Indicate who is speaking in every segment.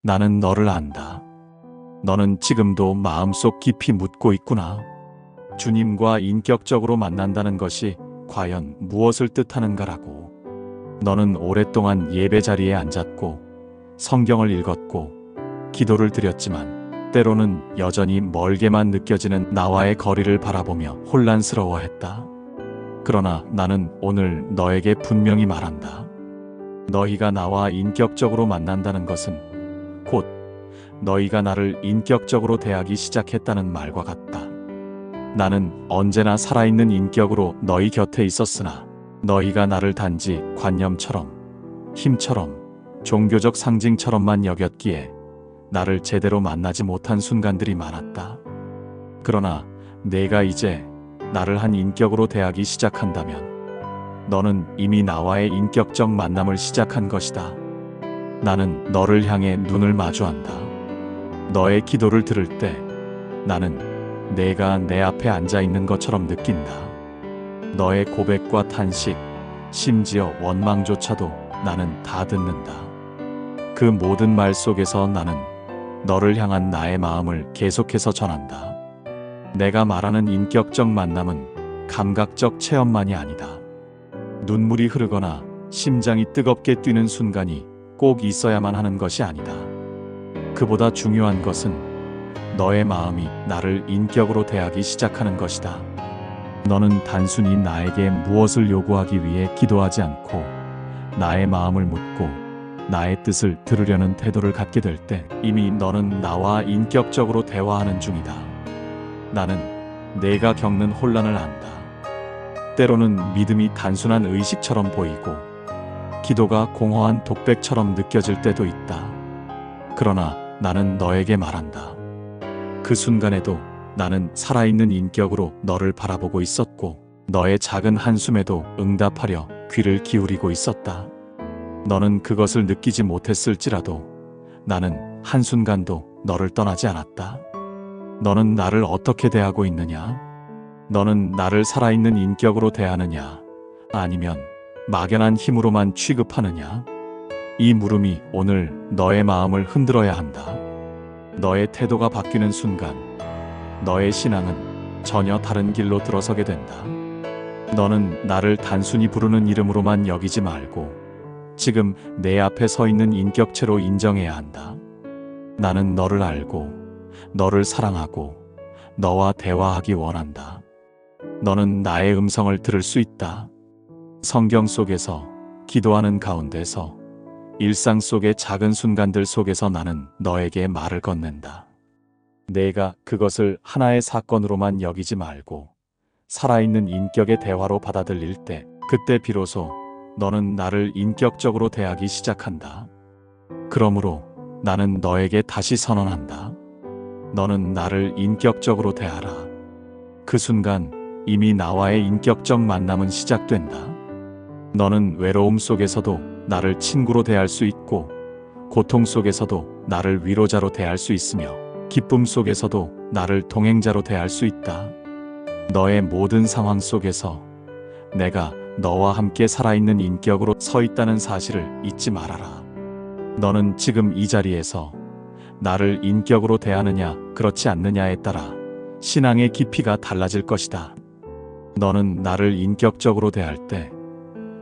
Speaker 1: 나는 너를 안다. 너는 지금도 마음속 깊이 묻고 있구나. 주님과 인격적으로 만난다는 것이 과연 무엇을 뜻하는가라고. 너는 오랫동안 예배 자리에 앉았고 성경을 읽었고 기도를 드렸지만 때로는 여전히 멀게만 느껴지는 나와의 거리를 바라보며 혼란스러워했다. 그러나 나는 오늘 너에게 분명히 말한다. 너희가 나와 인격적으로 만난다는 것은 곧 너희가 나를 인격적으로 대하기 시작했다는 말과 같다. 나는 언제나 살아있는 인격으로 너희 곁에 있었으나 너희가 나를 단지 관념처럼, 힘처럼, 종교적 상징처럼만 여겼기에 나를 제대로 만나지 못한 순간들이 많았다. 그러나 내가 이제 나를 한 인격으로 대하기 시작한다면 너는 이미 나와의 인격적 만남을 시작한 것이다. 나는 너를 향해 눈을 마주한다. 너의 기도를 들을 때 나는 내가 내 앞에 앉아 있는 것처럼 느낀다. 너의 고백과 탄식, 심지어 원망조차도 나는 다 듣는다. 그 모든 말 속에서 나는 너를 향한 나의 마음을 계속해서 전한다. 내가 말하는 인격적 만남은 감각적 체험만이 아니다. 눈물이 흐르거나 심장이 뜨겁게 뛰는 순간이 꼭 있어야만 하는 것이 아니다. 그보다 중요한 것은 너의 마음이 나를 인격으로 대하기 시작하는 것이다. 너는 단순히 나에게 무엇을 요구하기 위해 기도하지 않고 나의 마음을 묻고 나의 뜻을 들으려는 태도를 갖게 될 때 이미 너는 나와 인격적으로 대화하는 중이다. 나는 내가 겪는 혼란을 안다. 때로는 믿음이 단순한 의식처럼 보이고 기도가 공허한 독백처럼 느껴질 때도 있다. 그러나 나는 너에게 말한다. 그 순간에도 나는 살아있는 인격으로 너를 바라보고 있었고 너의 작은 한숨에도 응답하려 귀를 기울이고 있었다. 너는 그것을 느끼지 못했을지라도 나는 한순간도 너를 떠나지 않았다. 너는 나를 어떻게 대하고 있느냐? 너는 나를 살아있는 인격으로 대하느냐? 아니면 막연한 힘으로만 취급하느냐? 이 물음이 오늘 너의 마음을 흔들어야 한다. 너의 태도가 바뀌는 순간 너의 신앙은 전혀 다른 길로 들어서게 된다. 너는 나를 단순히 부르는 이름으로만 여기지 말고 지금 내 앞에 서 있는 인격체로 인정해야 한다. 나는 너를 알고 너를 사랑하고 너와 대화하기 원한다. 너는 나의 음성을 들을 수 있다. 성경 속에서, 기도하는 가운데서, 일상 속의 작은 순간들 속에서 나는 너에게 말을 건넨다. 내가 그것을 하나의 사건으로만 여기지 말고 살아있는 인격의 대화로 받아들일 때 그때 비로소 너는 나를 인격적으로 대하기 시작한다. 그러므로 나는 너에게 다시 선언한다. 너는 나를 인격적으로 대하라. 그 순간 이미 나와의 인격적 만남은 시작된다. 너는 외로움 속에서도 나를 친구로 대할 수 있고 고통 속에서도 나를 위로자로 대할 수 있으며 기쁨 속에서도 나를 동행자로 대할 수 있다. 너의 모든 상황 속에서 내가 너와 함께 살아있는 인격으로 서 있다는 사실을 잊지 말아라. 너는 지금 이 자리에서 나를 인격으로 대하느냐 그렇지 않느냐에 따라 신앙의 깊이가 달라질 것이다. 너는 나를 인격적으로 대할 때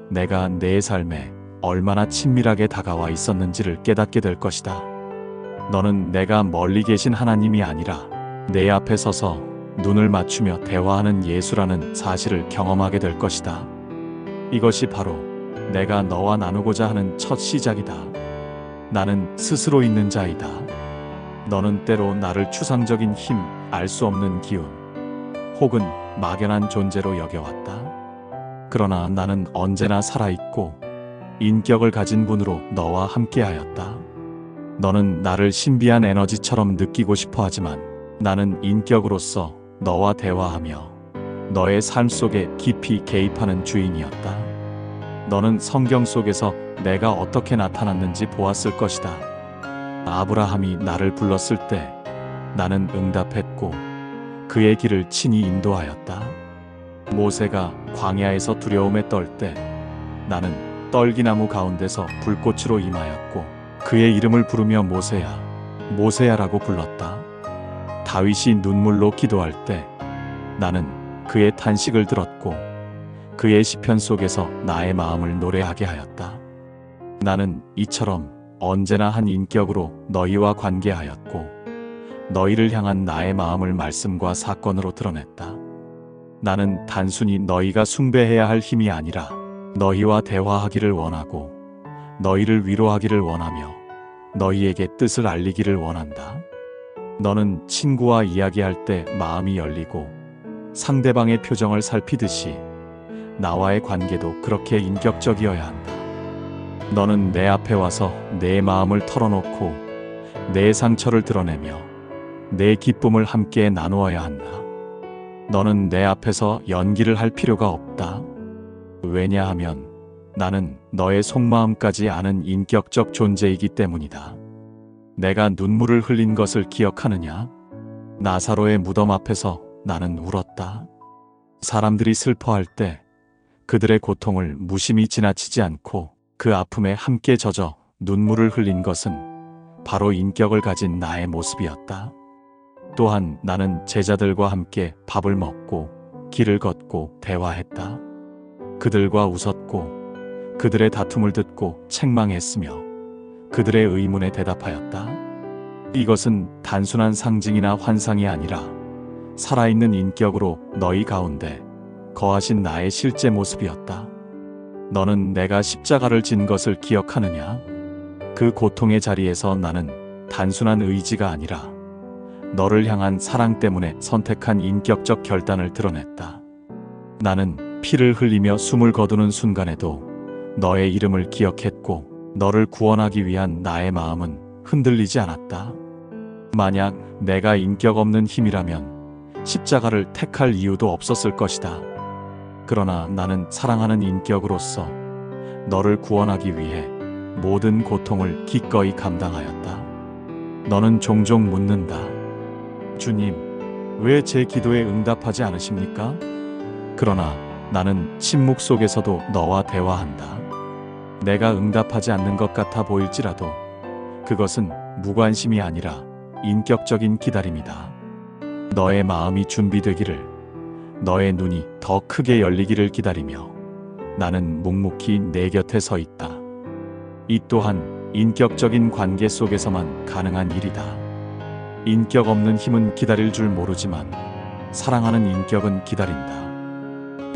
Speaker 1: 내가 내 삶에 얼마나 친밀하게 다가와 있었는지를 깨닫게 될 것이다. 너는 내가 멀리 계신 하나님이 아니라 내 앞에 서서 눈을 맞추며 대화하는 예수라는 사실을 경험하게 될 것이다. 이것이 바로 내가 너와 나누고자 하는 첫 시작이다. 나는 스스로 있는 자이다. 너는 때로 나를 추상적인 힘, 알 수 없는 기운, 혹은 막연한 존재로 여겨왔다. 그러나 나는 언제나 살아있고 인격을 가진 분으로 너와 함께하였다. 너는 나를 신비한 에너지처럼 느끼고 싶어 하지만 나는 인격으로서 너와 대화하며 너의 삶 속에 깊이 개입하는 주인이었다. 너는 성경 속에서 내가 어떻게 나타났는지 보았을 것이다. 아브라함이 나를 불렀을 때 나는 응답했고 그의 길을 친히 인도하였다. 모세가 광야에서 두려움에 떨 때 나는 떨기나무 가운데서 불꽃으로 임하였고 그의 이름을 부르며 모세야, 모세야라고 불렀다. 다윗이 눈물로 기도할 때 나는 그의 탄식을 들었고 그의 시편 속에서 나의 마음을 노래하게 하였다. 나는 이처럼 언제나 한 인격으로 너희와 관계하였고 너희를 향한 나의 마음을 말씀과 사건으로 드러냈다. 나는 단순히 너희가 숭배해야 할 힘이 아니라 너희와 대화하기를 원하고 너희를 위로하기를 원하며 너희에게 뜻을 알리기를 원한다. 너는 친구와 이야기할 때 마음이 열리고 상대방의 표정을 살피듯이 나와의 관계도 그렇게 인격적이어야 한다. 너는 내 앞에 와서 내 마음을 털어놓고 내 상처를 드러내며 내 기쁨을 함께 나누어야 한다. 너는 내 앞에서 연기를 할 필요가 없다. 왜냐하면 나는 너의 속마음까지 아는 인격적 존재이기 때문이다. 내가 눈물을 흘린 것을 기억하느냐? 나사로의 무덤 앞에서 나는 울었다. 사람들이 슬퍼할 때 그들의 고통을 무심히 지나치지 않고 그 아픔에 함께 젖어 눈물을 흘린 것은 바로 인격을 가진 나의 모습이었다. 또한 나는 제자들과 함께 밥을 먹고 길을 걷고 대화했다. 그들과 웃었고 그들의 다툼을 듣고 책망했으며 그들의 의문에 대답하였다. 이것은 단순한 상징이나 환상이 아니라 살아있는 인격으로 너희 가운데 거하신 나의 실제 모습이었다. 너는 내가 십자가를 진 것을 기억하느냐? 그 고통의 자리에서 나는 단순한 의지가 아니라 너를 향한 사랑 때문에 선택한 인격적 결단을 드러냈다. 나는 피를 흘리며 숨을 거두는 순간에도 너의 이름을 기억했고 너를 구원하기 위한 나의 마음은 흔들리지 않았다. 만약 내가 인격 없는 힘이라면 십자가를 택할 이유도 없었을 것이다. 그러나 나는 사랑하는 인격으로서 너를 구원하기 위해 모든 고통을 기꺼이 감당하였다. 너는 종종 묻는다. 주님, 왜 제 기도에 응답하지 않으십니까? 그러나 나는 침묵 속에서도 너와 대화한다. 내가 응답하지 않는 것 같아 보일지라도 그것은 무관심이 아니라 인격적인 기다림이다. 너의 마음이 준비되기를, 너의 눈이 더 크게 열리기를 기다리며 나는 묵묵히 내 곁에 서 있다. 이 또한 인격적인 관계 속에서만 가능한 일이다. 인격 없는 힘은 기다릴 줄 모르지만 사랑하는 인격은 기다린다.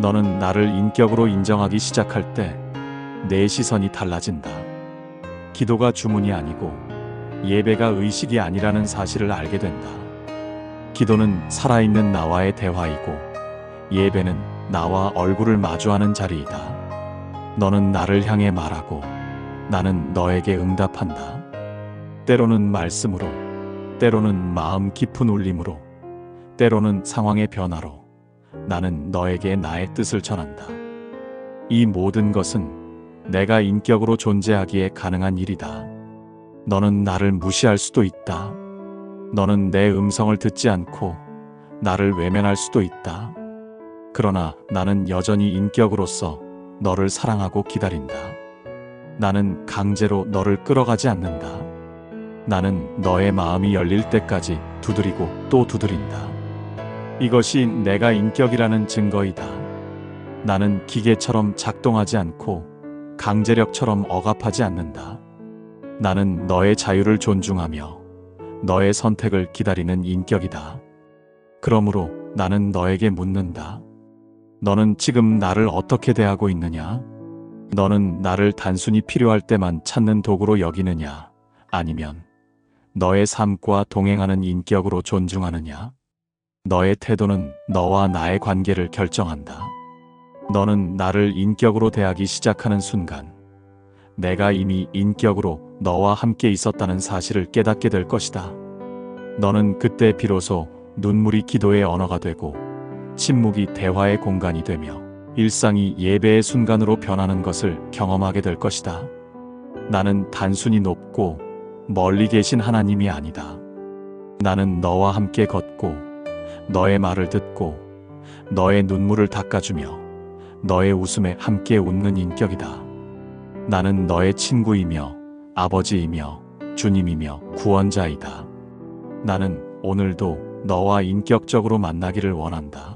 Speaker 1: 너는 나를 인격으로 인정하기 시작할 때 내 시선이 달라진다. 기도가 주문이 아니고 예배가 의식이 아니라는 사실을 알게 된다. 기도는 살아있는 나와의 대화이고 예배는 나와 얼굴을 마주하는 자리이다. 너는 나를 향해 말하고 나는 너에게 응답한다. 때로는 말씀으로, 때로는 마음 깊은 울림으로, 때로는 상황의 변화로 나는 너에게 나의 뜻을 전한다. 이 모든 것은 내가 인격으로 존재하기에 가능한 일이다. 너는 나를 무시할 수도 있다. 너는 내 음성을 듣지 않고 나를 외면할 수도 있다. 그러나 나는 여전히 인격으로서 너를 사랑하고 기다린다. 나는 강제로 너를 끌어가지 않는다. 나는 너의 마음이 열릴 때까지 두드리고 또 두드린다. 이것이 내가 인격이라는 증거이다. 나는 기계처럼 작동하지 않고 강제력처럼 억압하지 않는다. 나는 너의 자유를 존중하며 너의 선택을 기다리는 인격이다. 그러므로 나는 너에게 묻는다. 너는 지금 나를 어떻게 대하고 있느냐? 너는 나를 단순히 필요할 때만 찾는 도구로 여기느냐? 아니면 너의 삶과 동행하는 인격으로 존중하느냐? 너의 태도는 너와 나의 관계를 결정한다. 너는 나를 인격으로 대하기 시작하는 순간 내가 이미 인격으로 너와 함께 있었다는 사실을 깨닫게 될 것이다. 너는 그때 비로소 눈물이 기도의 언어가 되고 침묵이 대화의 공간이 되며 일상이 예배의 순간으로 변하는 것을 경험하게 될 것이다. 나는 단순히 높고 멀리 계신 하나님이 아니다. 나는 너와 함께 걷고 너의 말을 듣고 너의 눈물을 닦아주며 너의 웃음에 함께 웃는 인격이다. 나는 너의 친구이며 아버지이며 주님이며 구원자이다. 나는 오늘도 너와 인격적으로 만나기를 원한다.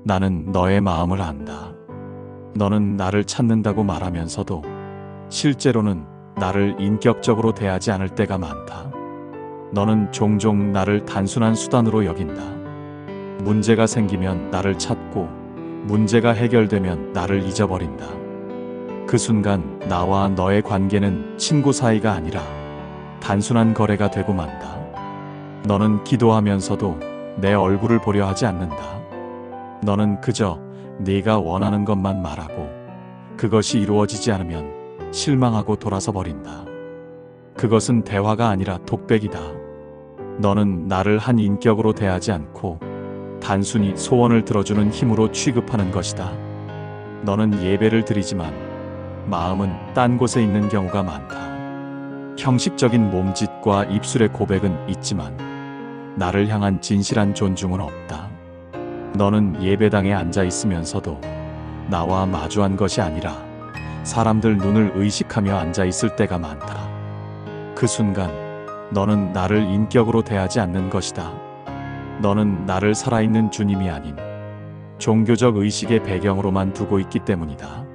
Speaker 1: 나는 너의 마음을 안다. 너는 나를 찾는다고 말하면서도 실제로는 나를 인격적으로 대하지 않을 때가 많다. 너는 종종 나를 단순한 수단으로 여긴다. 문제가 생기면 나를 찾고 문제가 해결되면 나를 잊어버린다. 그 순간 나와 너의 관계는 친구 사이가 아니라 단순한 거래가 되고 만다. 너는 기도하면서도 내 얼굴을 보려 하지 않는다. 너는 그저 네가 원하는 것만 말하고 그것이 이루어지지 않으면 실망하고 돌아서 버린다. 그것은 대화가 아니라 독백이다. 너는 나를 한 인격으로 대하지 않고 단순히 소원을 들어주는 힘으로 취급하는 것이다. 너는 예배를 드리지만 마음은 딴 곳에 있는 경우가 많다. 형식적인 몸짓과 입술의 고백은 있지만 나를 향한 진실한 존중은 없다. 너는 예배당에 앉아 있으면서도 나와 마주한 것이 아니라 사람들 눈을 의식하며 앉아 있을 때가 많다. 그 순간 너는 나를 인격으로 대하지 않는 것이다. 너는 나를 살아있는 주님이 아닌 종교적 의식의 배경으로만 두고 있기 때문이다.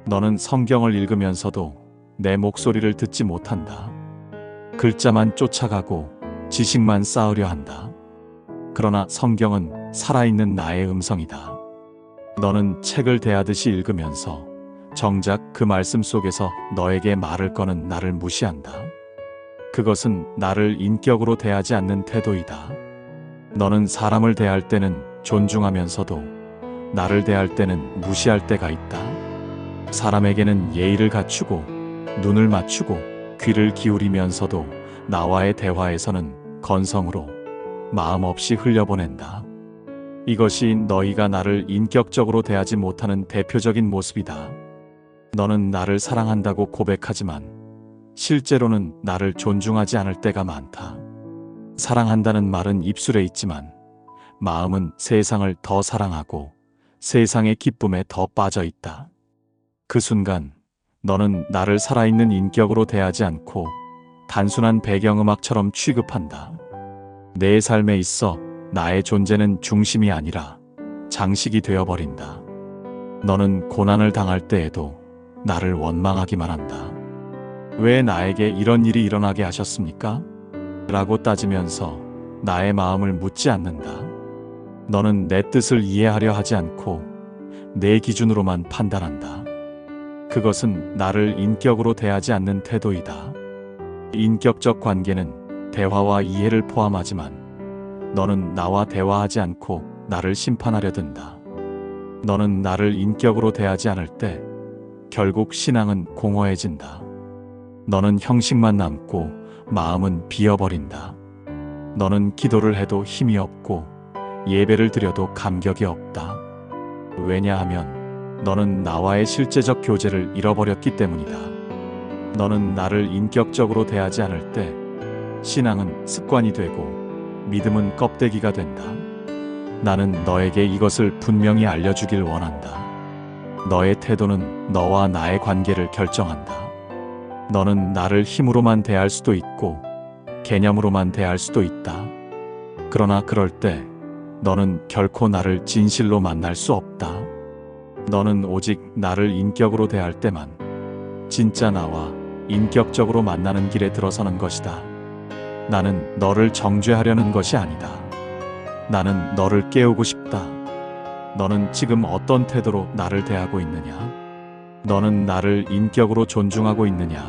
Speaker 1: 너는 성경을 읽으면서도 내 목소리를 듣지 못한다. 글자만 쫓아가고 지식만 쌓으려 한다. 그러나 성경은 살아있는 나의 음성이다. 너는 책을 대하듯이 읽으면서 정작 그 말씀 속에서 너에게 말을 거는 나를 무시한다. 그것은 나를 인격으로 대하지 않는 태도이다. 너는 사람을 대할 때는 존중하면서도 나를 대할 때는 무시할 때가 있다. 사람에게는 예의를 갖추고 눈을 맞추고 귀를 기울이면서도 나와의 대화에서는 건성으로 마음 없이 흘려보낸다. 이것이 너희가 나를 인격적으로 대하지 못하는 대표적인 모습이다. 너는 나를 사랑한다고 고백하지만 실제로는 나를 존중하지 않을 때가 많다. 사랑한다는 말은 입술에 있지만 마음은 세상을 더 사랑하고 세상의 기쁨에 더 빠져 있다. 그 순간 너는 나를 살아있는 인격으로 대하지 않고 단순한 배경음악처럼 취급한다. 내 삶에 있어 나의 존재는 중심이 아니라 장식이 되어버린다. 너는 고난을 당할 때에도 나를 원망하기만 한다. 왜 나에게 이런 일이 일어나게 하셨습니까? 라고 따지면서 나의 마음을 묻지 않는다. 너는 내 뜻을 이해하려 하지 않고 내 기준으로만 판단한다. 그것은 나를 인격으로 대하지 않는 태도이다. 인격적 관계는 대화와 이해를 포함하지만 너는 나와 대화하지 않고 나를 심판하려 든다. 너는 나를 인격으로 대하지 않을 때 결국 신앙은 공허해진다. 너는 형식만 남고 마음은 비어버린다. 너는 기도를 해도 힘이 없고 예배를 드려도 감격이 없다. 왜냐하면 너는 나와의 실제적 교제를 잃어버렸기 때문이다. 너는 나를 인격적으로 대하지 않을 때 신앙은 습관이 되고 믿음은 껍데기가 된다. 나는 너에게 이것을 분명히 알려주길 원한다. 너의 태도는 너와 나의 관계를 결정한다. 너는 나를 힘으로만 대할 수도 있고 개념으로만 대할 수도 있다. 그러나 그럴 때 너는 결코 나를 진실로 만날 수 없다. 너는 오직 나를 인격으로 대할 때만 진짜 나와 인격적으로 만나는 길에 들어서는 것이다. 나는 너를 정죄하려는 것이 아니다. 나는 너를 깨우고 싶다. 너는 지금 어떤 태도로 나를 대하고 있느냐? 너는 나를 인격으로 존중하고 있느냐?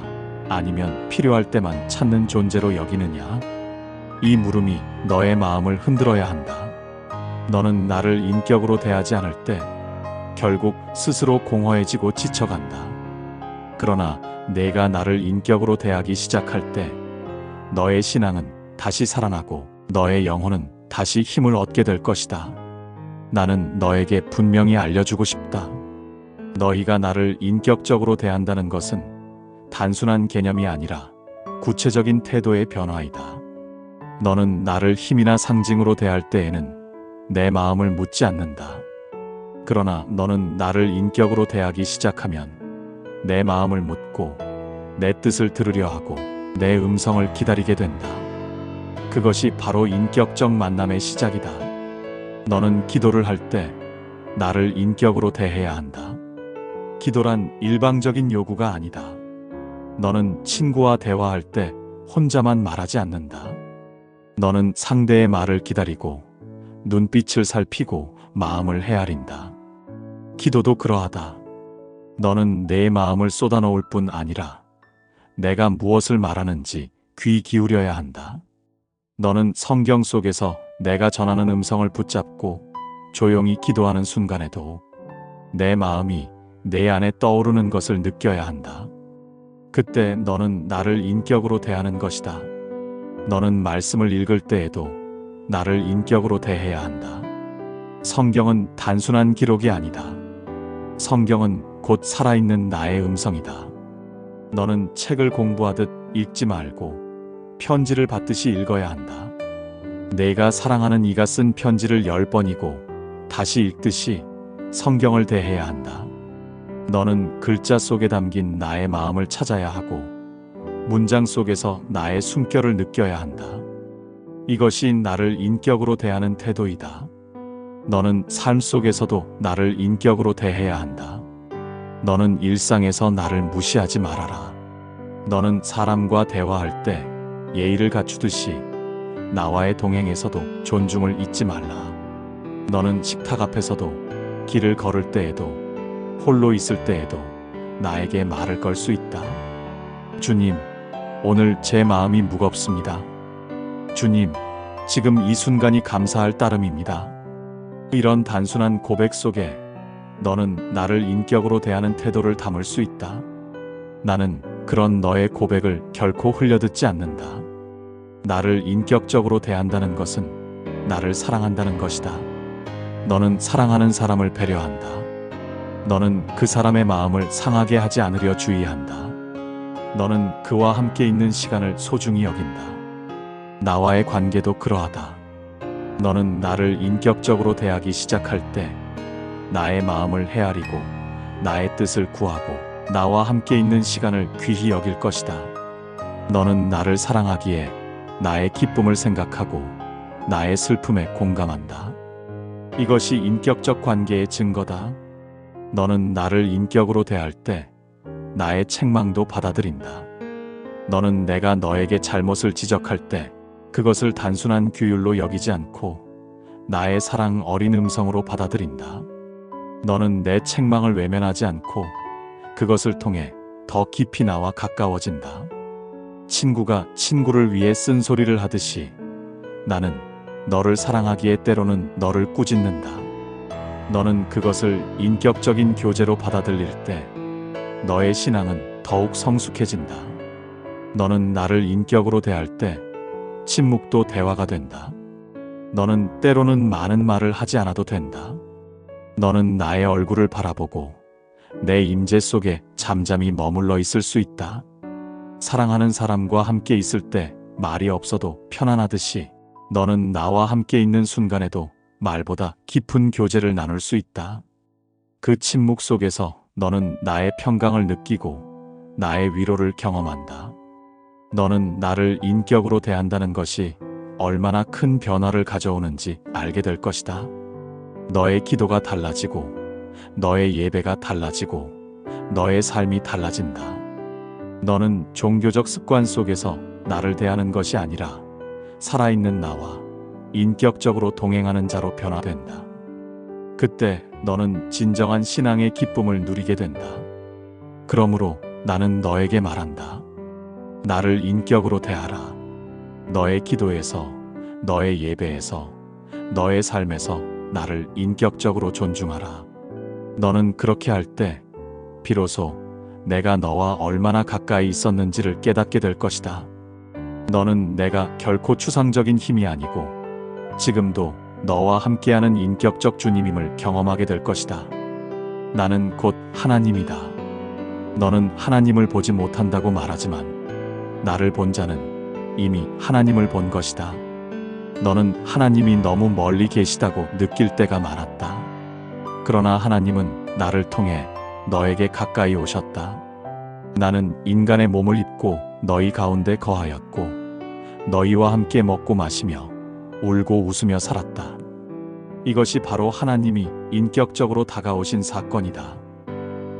Speaker 1: 아니면 필요할 때만 찾는 존재로 여기느냐? 이 물음이 너의 마음을 흔들어야 한다. 너는 나를 인격으로 대하지 않을 때 결국 스스로 공허해지고 지쳐간다. 그러나 내가 나를 인격으로 대하기 시작할 때 너의 신앙은 다시 살아나고 너의 영혼은 다시 힘을 얻게 될 것이다. 나는 너에게 분명히 알려주고 싶다. 너희가 나를 인격적으로 대한다는 것은 단순한 개념이 아니라 구체적인 태도의 변화이다. 너는 나를 힘이나 상징으로 대할 때에는 내 마음을 묻지 않는다. 그러나 너는 나를 인격으로 대하기 시작하면 내 마음을 묻고 내 뜻을 들으려 하고 내 음성을 기다리게 된다. 그것이 바로 인격적 만남의 시작이다. 너는 기도를 할 때 나를 인격으로 대해야 한다. 기도란 일방적인 요구가 아니다. 너는 친구와 대화할 때 혼자만 말하지 않는다. 너는 상대의 말을 기다리고 눈빛을 살피고 마음을 헤아린다. 기도도 그러하다. 너는 내 마음을 쏟아놓을 뿐 아니라 내가 무엇을 말하는지 귀 기울여야 한다. 너는 성경 속에서 내가 전하는 음성을 붙잡고 조용히 기도하는 순간에도 내 마음이 내 안에 떠오르는 것을 느껴야 한다. 그때 너는 나를 인격으로 대하는 것이다. 너는 말씀을 읽을 때에도 나를 인격으로 대해야 한다. 성경은 단순한 기록이 아니다. 성경은 곧 살아있는 나의 음성이다. 너는 책을 공부하듯 읽지 말고 편지를 받듯이 읽어야 한다. 내가 사랑하는 이가 쓴 편지를 10번이고 다시 읽듯이 성경을 대해야 한다. 너는 글자 속에 담긴 나의 마음을 찾아야 하고 문장 속에서 나의 숨결을 느껴야 한다. 이것이 나를 인격으로 대하는 태도이다. 너는 삶 속에서도 나를 인격으로 대해야 한다. 너는 일상에서 나를 무시하지 말아라. 너는 사람과 대화할 때 예의를 갖추듯이 나와의 동행에서도 존중을 잊지 말라. 너는 식탁 앞에서도 길을 걸을 때에도 홀로 있을 때에도 나에게 말을 걸 수 있다. 주님, 오늘 제 마음이 무겁습니다. 주님, 지금 이 순간이 감사할 따름입니다. 이런 단순한 고백 속에 너는 나를 인격으로 대하는 태도를 담을 수 있다. 나는 그런 너의 고백을 결코 흘려듣지 않는다. 나를 인격적으로 대한다는 것은 나를 사랑한다는 것이다. 너는 사랑하는 사람을 배려한다. 너는 그 사람의 마음을 상하게 하지 않으려 주의한다. 너는 그와 함께 있는 시간을 소중히 여긴다. 나와의 관계도 그러하다. 너는 나를 인격적으로 대하기 시작할 때 나의 마음을 헤아리고 나의 뜻을 구하고 나와 함께 있는 시간을 귀히 여길 것이다. 너는 나를 사랑하기에 나의 기쁨을 생각하고 나의 슬픔에 공감한다. 이것이 인격적 관계의 증거다. 너는 나를 인격으로 대할 때 나의 책망도 받아들인다. 너는 내가 너에게 잘못을 지적할 때 그것을 단순한 규율로 여기지 않고 나의 사랑 어린 음성으로 받아들인다. 너는 내 책망을 외면하지 않고 그것을 통해 더 깊이 나와 가까워진다. 친구가 친구를 위해 쓴소리를 하듯이 나는 너를 사랑하기에 때로는 너를 꾸짖는다. 너는 그것을 인격적인 교제로 받아들일 때 너의 신앙은 더욱 성숙해진다. 너는 나를 인격으로 대할 때 침묵도 대화가 된다. 너는 때로는 많은 말을 하지 않아도 된다. 너는 나의 얼굴을 바라보고 내 임재 속에 잠잠히 머물러 있을 수 있다. 사랑하는 사람과 함께 있을 때 말이 없어도 편안하듯이 너는 나와 함께 있는 순간에도 말보다 깊은 교제를 나눌 수 있다. 그 침묵 속에서 너는 나의 평강을 느끼고 나의 위로를 경험한다. 너는 나를 인격으로 대한다는 것이 얼마나 큰 변화를 가져오는지 알게 될 것이다. 너의 기도가 달라지고 너의 예배가 달라지고 너의 삶이 달라진다. 너는 종교적 습관 속에서 나를 대하는 것이 아니라 살아있는 나와 인격적으로 동행하는 자로 변화된다. 그때 너는 진정한 신앙의 기쁨을 누리게 된다. 그러므로 나는 너에게 말한다. 나를 인격으로 대하라. 너의 기도에서, 너의 예배에서, 너의 삶에서 나를 인격적으로 존중하라. 너는 그렇게 할 때 비로소 내가 너와 얼마나 가까이 있었는지를 깨닫게 될 것이다. 너는 내가 결코 추상적인 힘이 아니고 지금도 너와 함께하는 인격적 주님임을 경험하게 될 것이다. 나는 곧 하나님이다. 너는 하나님을 보지 못한다고 말하지만 나를 본 자는 이미 하나님을 본 것이다. 너는 하나님이 너무 멀리 계시다고 느낄 때가 많았다. 그러나 하나님은 나를 통해 너에게 가까이 오셨다. 나는 인간의 몸을 입고 너희 가운데 거하였고 너희와 함께 먹고 마시며 울고 웃으며 살았다. 이것이 바로 하나님이 인격적으로 다가오신 사건이다.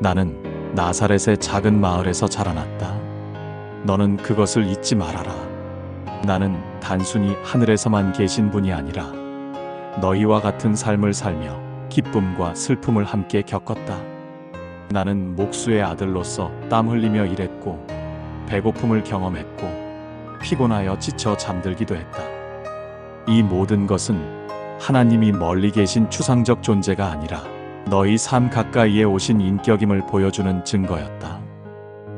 Speaker 1: 나는 나사렛의 작은 마을에서 자라났다. 너는 그것을 잊지 말아라. 나는 단순히 하늘에서만 계신 분이 아니라 너희와 같은 삶을 살며 기쁨과 슬픔을 함께 겪었다. 나는 목수의 아들로서 땀 흘리며 일했고 배고픔을 경험했고 피곤하여 지쳐 잠들기도 했다. 이 모든 것은 하나님이 멀리 계신 추상적 존재가 아니라 너희 삶 가까이에 오신 인격임을 보여주는 증거였다.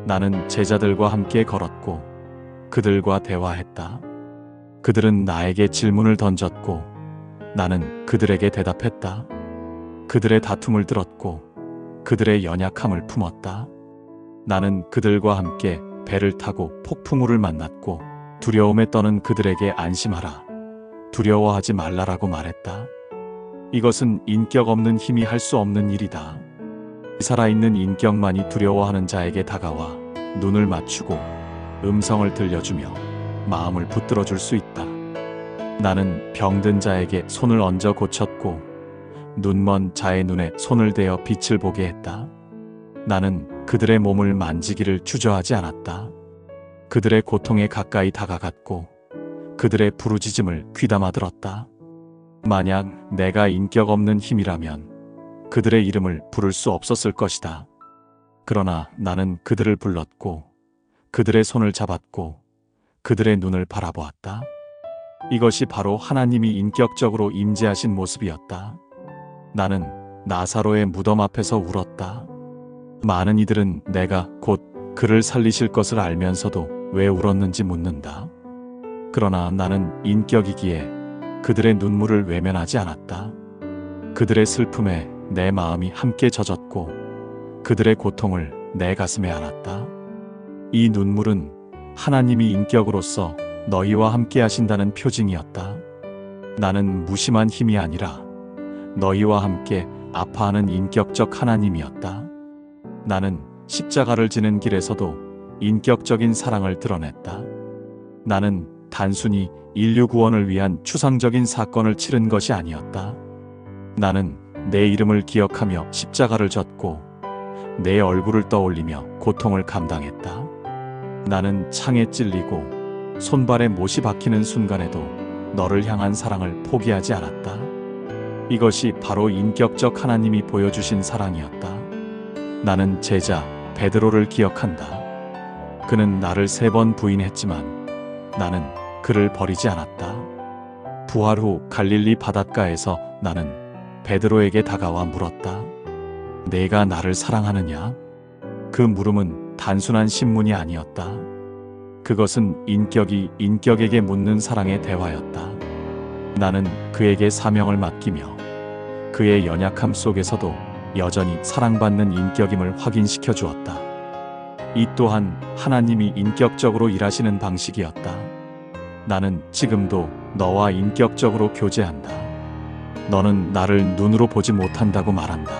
Speaker 1: 나는 제자들과 함께 걸었고 그들과 대화했다. 그들은 나에게 질문을 던졌고 나는 그들에게 대답했다. 그들의 다툼을 들었고 그들의 연약함을 품었다. 나는 그들과 함께 배를 타고 폭풍우를 만났고 두려움에 떠는 그들에게 안심하라, 두려워하지 말라라고 말했다. 이것은 인격 없는 힘이 할 수 없는 일이다. 살아있는 인격만이 두려워하는 자에게 다가와 눈을 맞추고 음성을 들려주며 마음을 붙들어 줄 수 있다. 나는 병든 자에게 손을 얹어 고쳤고 눈먼 자의 눈에 손을 대어 빛을 보게 했다. 나는 그들의 몸을 만지기를 주저하지 않았다. 그들의 고통에 가까이 다가갔고 그들의 부르짖음을 귀담아 들었다. 만약 내가 인격 없는 힘이라면 그들의 이름을 부를 수 없었을 것이다. 그러나 나는 그들을 불렀고 그들의 손을 잡았고 그들의 눈을 바라보았다. 이것이 바로 하나님이 인격적으로 임재하신 모습이었다. 나는 나사로의 무덤 앞에서 울었다. 많은 이들은 내가 곧 그를 살리실 것을 알면서도 왜 울었는지 묻는다. 그러나 나는 인격이기에 그들의 눈물을 외면하지 않았다. 그들의 슬픔에 내 마음이 함께 젖었고 그들의 고통을 내 가슴에 안았다. 이 눈물은 하나님이 인격으로서 너희와 함께 하신다는 표징이었다. 나는 무심한 힘이 아니라 너희와 함께 아파하는 인격적 하나님이었다. 나는 십자가를 지는 길에서도 인격적인 사랑을 드러냈다. 나는 단순히 인류 구원을 위한 추상적인 사건을 치른 것이 아니었다. 나는 내 이름을 기억하며 십자가를 졌고 내 얼굴을 떠올리며 고통을 감당했다. 나는 창에 찔리고 손발에 못이 박히는 순간에도 너를 향한 사랑을 포기하지 않았다. 이것이 바로 인격적 하나님이 보여주신 사랑이었다. 나는 제자 베드로를 기억한다. 그는 나를 3번 부인했지만 나는 그를 버리지 않았다. 부활 후 갈릴리 바닷가에서 나는 베드로에게 다가와 물었다. 내가 나를 사랑하느냐? 그 물음은 단순한 신문이 아니었다. 그것은 인격이 인격에게 묻는 사랑의 대화였다. 나는 그에게 사명을 맡기며 그의 연약함 속에서도 여전히 사랑받는 인격임을 확인시켜 주었다. 이 또한 하나님이 인격적으로 일하시는 방식이었다. 나는 지금도 너와 인격적으로 교제한다. 너는 나를 눈으로 보지 못한다고 말한다.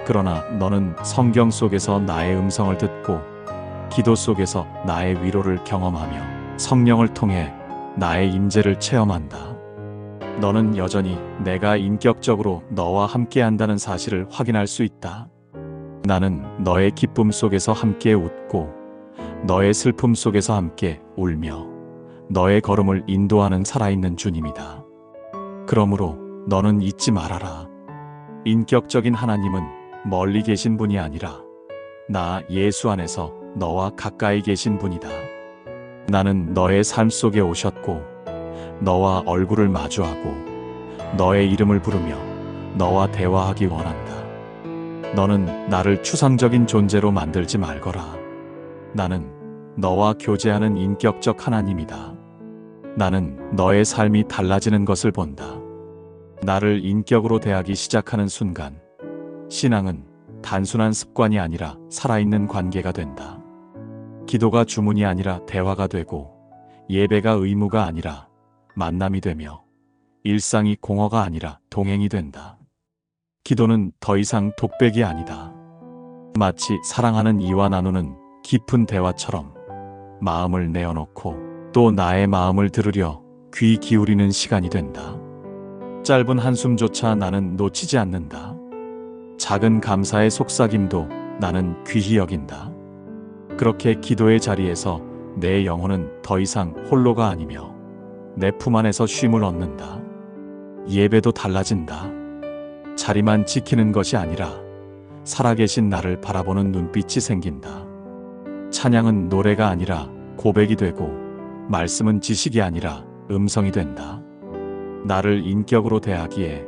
Speaker 1: 그러나 너는 성경 속에서 나의 음성을 듣고 기도 속에서 나의 위로를 경험하며 성령을 통해 나의 임재를 체험한다. 너는 여전히 내가 인격적으로 너와 함께한다는 사실을 확인할 수 있다. 나는 너의 기쁨 속에서 함께 웃고 너의 슬픔 속에서 함께 울며 너의 걸음을 인도하는 살아있는 주님이다. 그러므로 너는 잊지 말아라. 인격적인 하나님은 멀리 계신 분이 아니라 나 예수 안에서 너와 가까이 계신 분이다. 나는 너의 삶 속에 오셨고 너와 얼굴을 마주하고 너의 이름을 부르며 너와 대화하기 원한다. 너는 나를 추상적인 존재로 만들지 말거라. 나는 너와 교제하는 인격적 하나님이다. 나는 너의 삶이 달라지는 것을 본다. 나를 인격으로 대하기 시작하는 순간 신앙은 단순한 습관이 아니라 살아있는 관계가 된다. 기도가 주문이 아니라 대화가 되고 예배가 의무가 아니라 만남이 되며 일상이 공허가 아니라 동행이 된다. 기도는 더 이상 독백이 아니다. 마치 사랑하는 이와 나누는 깊은 대화처럼 마음을 내어놓고 또 나의 마음을 들으려 귀 기울이는 시간이 된다. 짧은 한숨조차 나는 놓치지 않는다. 작은 감사의 속삭임도 나는 귀히 여긴다. 그렇게 기도의 자리에서 내 영혼은 더 이상 홀로가 아니며 내 품 안에서 쉼을 얻는다. 예배도 달라진다. 자리만 지키는 것이 아니라 살아계신 나를 바라보는 눈빛이 생긴다. 찬양은 노래가 아니라 고백이 되고 말씀은 지식이 아니라 음성이 된다. 나를 인격으로 대하기에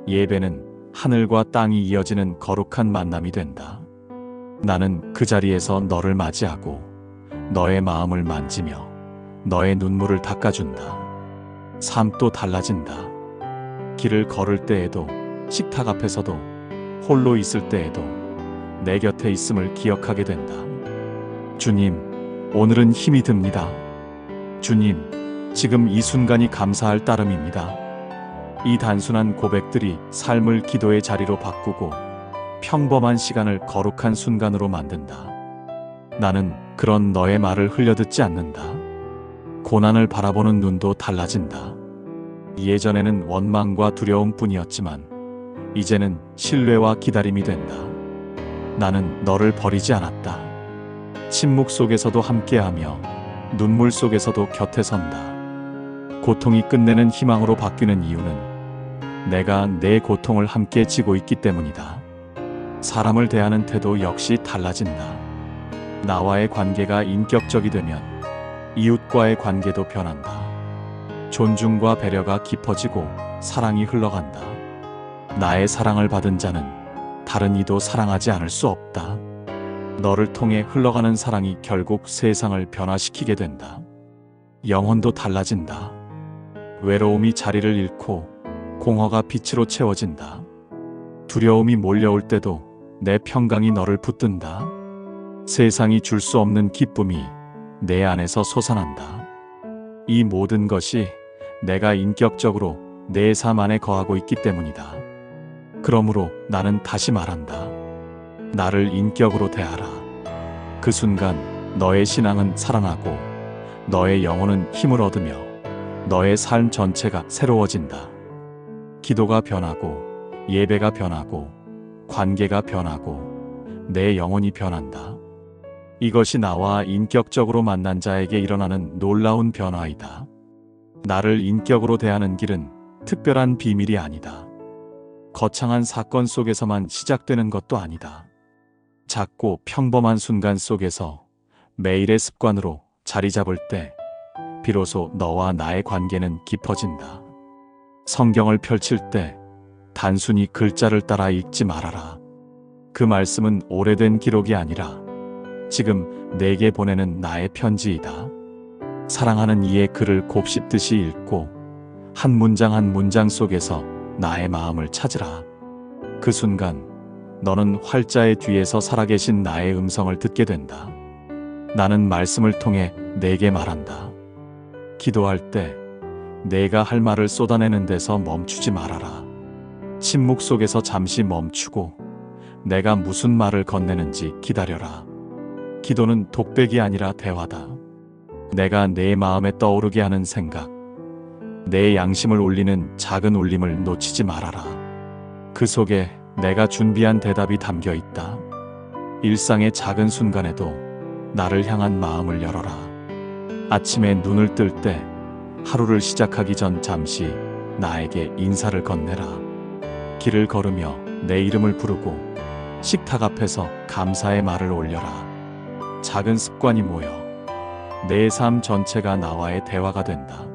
Speaker 1: 예배는 하늘과 땅이 이어지는 거룩한 만남이 된다. 나는 그 자리에서 너를 맞이하고 너의 마음을 만지며 너의 눈물을 닦아준다. 삶도 달라진다. 길을 걸을 때에도 식탁 앞에서도 홀로 있을 때에도 내 곁에 있음을 기억하게 된다. 주님, 오늘은 힘이 듭니다. 주님, 지금 이 순간이 감사할 따름입니다. 이 단순한 고백들이 삶을 기도의 자리로 바꾸고 평범한 시간을 거룩한 순간으로 만든다. 나는 그런 너의 말을 흘려듣지 않는다. 고난을 바라보는 눈도 달라진다. 예전에는 원망과 두려움뿐이었지만 이제는 신뢰와 기다림이 된다. 나는 너를 버리지 않았다. 침묵 속에서도 함께하며 눈물 속에서도 곁에 선다. 고통이 끝내는 희망으로 바뀌는 이유는 내가 내 고통을 함께 지고 있기 때문이다. 사람을 대하는 태도 역시 달라진다. 나와의 관계가 인격적이 되면 이웃과의 관계도 변한다. 존중과 배려가 깊어지고 사랑이 흘러간다. 나의 사랑을 받은 자는 다른 이도 사랑하지 않을 수 없다. 너를 통해 흘러가는 사랑이 결국 세상을 변화시키게 된다. 영혼도 달라진다. 외로움이 자리를 잃고 공허가 빛으로 채워진다. 두려움이 몰려올 때도 내 평강이 너를 붙든다. 세상이 줄 수 없는 기쁨이 내 안에서 솟아난다. 이 모든 것이 내가 인격적으로 내 삶 안에 거하고 있기 때문이다. 그러므로 나는 다시 말한다. 나를 인격으로 대하라. 그 순간 너의 신앙은 살아나고 너의 영혼은 힘을 얻으며 너의 삶 전체가 새로워진다. 기도가 변하고 예배가 변하고 관계가 변하고 내 영혼이 변한다. 이것이 나와 인격적으로 만난 자에게 일어나는 놀라운 변화이다. 나를 인격으로 대하는 길은 특별한 비밀이 아니다. 거창한 사건 속에서만 시작되는 것도 아니다. 작고 평범한 순간 속에서 매일의 습관으로 자리 잡을 때 비로소 너와 나의 관계는 깊어진다. 성경을 펼칠 때 단순히 글자를 따라 읽지 말아라. 그 말씀은 오래된 기록이 아니라 지금 내게 보내는 나의 편지이다. 사랑하는 이의 글을 곱씹듯이 읽고 한 문장 한 문장 속에서 나의 마음을 찾으라. 그 순간 너는 활자의 뒤에서 살아계신 나의 음성을 듣게 된다. 나는 말씀을 통해 내게 말한다. 기도할 때 내가 할 말을 쏟아내는 데서 멈추지 말아라. 침묵 속에서 잠시 멈추고 내가 무슨 말을 건네는지 기다려라. 기도는 독백이 아니라 대화다. 내가 내 마음에 떠오르게 하는 생각, 내 양심을 울리는 작은 울림을 놓치지 말아라. 그 속에 내가 준비한 대답이 담겨 있다. 일상의 작은 순간에도 나를 향한 마음을 열어라. 아침에 눈을 뜰 때 하루를 시작하기 전 잠시 나에게 인사를 건네라. 길을 걸으며 내 이름을 부르고 식탁 앞에서 감사의 말을 올려라. 작은 습관이 모여 내 삶 전체가 나와의 대화가 된다.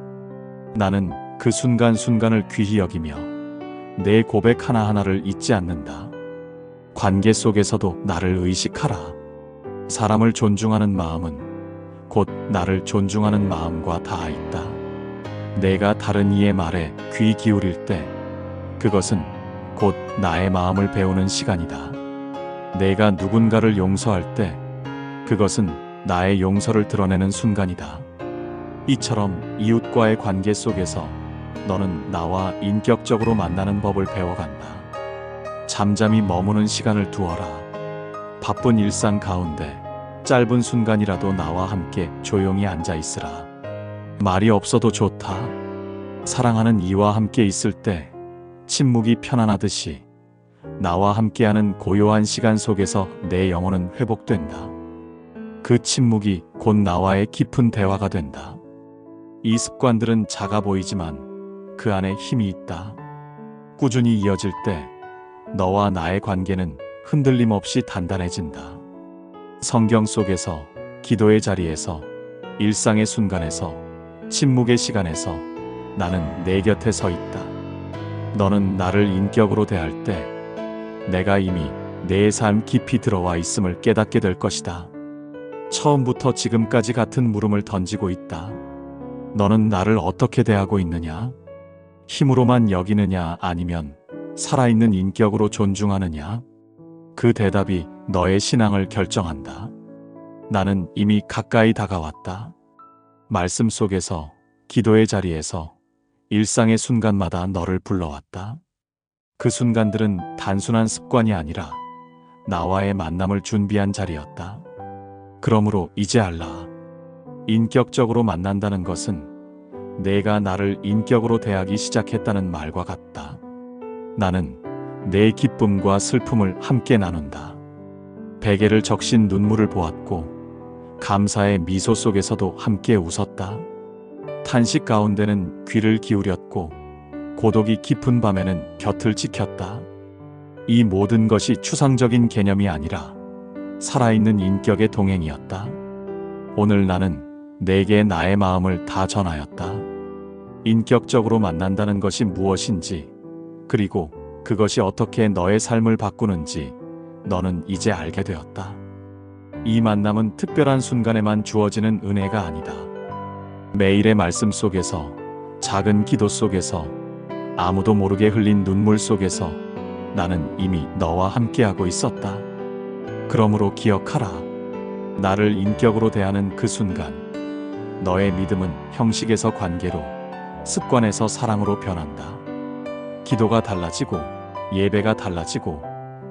Speaker 1: 나는 그 순간순간을 귀히 여기며 내 고백 하나하나를 잊지 않는다. 관계 속에서도 나를 의식하라. 사람을 존중하는 마음은 곧 나를 존중하는 마음과 닿아 있다. 내가 다른 이의 말에 귀 기울일 때 그것은 곧 나의 마음을 배우는 시간이다. 내가 누군가를 용서할 때 그것은 나의 용서를 드러내는 순간이다. 이처럼 이웃과의 관계 속에서 너는 나와 인격적으로 만나는 법을 배워간다. 잠잠히 머무는 시간을 두어라. 바쁜 일상 가운데 짧은 순간이라도 나와 함께 조용히 앉아 있으라. 말이 없어도 좋다. 사랑하는 이와 함께 있을 때 침묵이 편안하듯이 나와 함께하는 고요한 시간 속에서 내 영혼은 회복된다. 그 침묵이 곧 나와의 깊은 대화가 된다. 이 습관들은 작아 보이지만 그 안에 힘이 있다. 꾸준히 이어질 때 너와 나의 관계는 흔들림 없이 단단해진다. 성경 속에서, 기도의 자리에서, 일상의 순간에서, 침묵의 시간에서 나는 내 곁에 서 있다. 너는 나를 인격으로 대할 때 내가 이미 내 삶 깊이 들어와 있음을 깨닫게 될 것이다. 처음부터 지금까지 같은 물음을 던지고 있다. 너는 나를 어떻게 대하고 있느냐? 힘으로만 여기느냐 아니면 살아있는 인격으로 존중하느냐? 그 대답이 너의 신앙을 결정한다. 나는 이미 가까이 다가왔다. 말씀 속에서, 기도의 자리에서, 일상의 순간마다 너를 불러왔다. 그 순간들은 단순한 습관이 아니라 나와의 만남을 준비한 자리였다. 그러므로 이제 알라. 인격적으로 만난다는 것은 내가 나를 인격으로 대하기 시작했다는 말과 같다. 나는 내 기쁨과 슬픔을 함께 나눈다. 베개를 적신 눈물을 보았고 감사의 미소 속에서도 함께 웃었다. 탄식 가운데는 귀를 기울였고 고독이 깊은 밤에는 곁을 지켰다. 이 모든 것이 추상적인 개념이 아니라 살아있는 인격의 동행이었다. 오늘 나는 내게 나의 마음을 다 전하였다. 인격적으로 만난다는 것이 무엇인지, 그리고 그것이 어떻게 너의 삶을 바꾸는지 너는 이제 알게 되었다. 이 만남은 특별한 순간에만 주어지는 은혜가 아니다. 매일의 말씀 속에서, 작은 기도 속에서, 아무도 모르게 흘린 눈물 속에서 나는 이미 너와 함께하고 있었다. 그러므로 기억하라. 나를 인격으로 대하는 그 순간, 너의 믿음은 형식에서 관계로, 습관에서 사랑으로 변한다. 기도가 달라지고, 예배가 달라지고,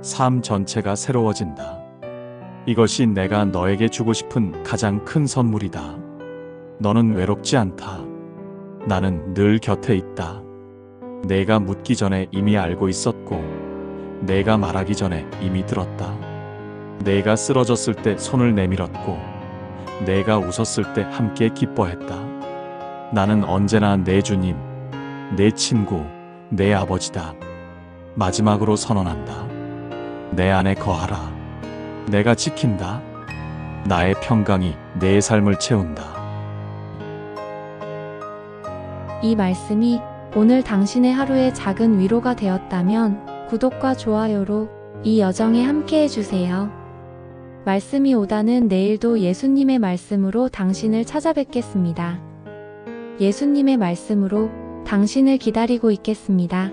Speaker 1: 삶 전체가 새로워진다. 이것이 내가 너에게 주고 싶은 가장 큰 선물이다. 너는 외롭지 않다. 나는 늘 곁에 있다. 내가 묻기 전에 이미 알고 있었고, 내가 말하기 전에 이미 들었다. 내가 쓰러졌을 때 손을 내밀었고, 내가 웃었을 때 함께 기뻐했다. 나는 언제나 내 주님, 내 친구, 내 아버지다. 마지막으로 선언한다. 내 안에 거하라. 내가 지킨다. 나의 평강이 내 삶을 채운다.
Speaker 2: 이 말씀이 오늘 당신의 하루의 작은 위로가 되었다면 구독과 좋아요로 이 여정에 함께 해주세요. 말씀이 오다는 내일도 예수님의 말씀으로 당신을 찾아뵙겠습니다. 예수님의 말씀으로 당신을 기다리고 있겠습니다.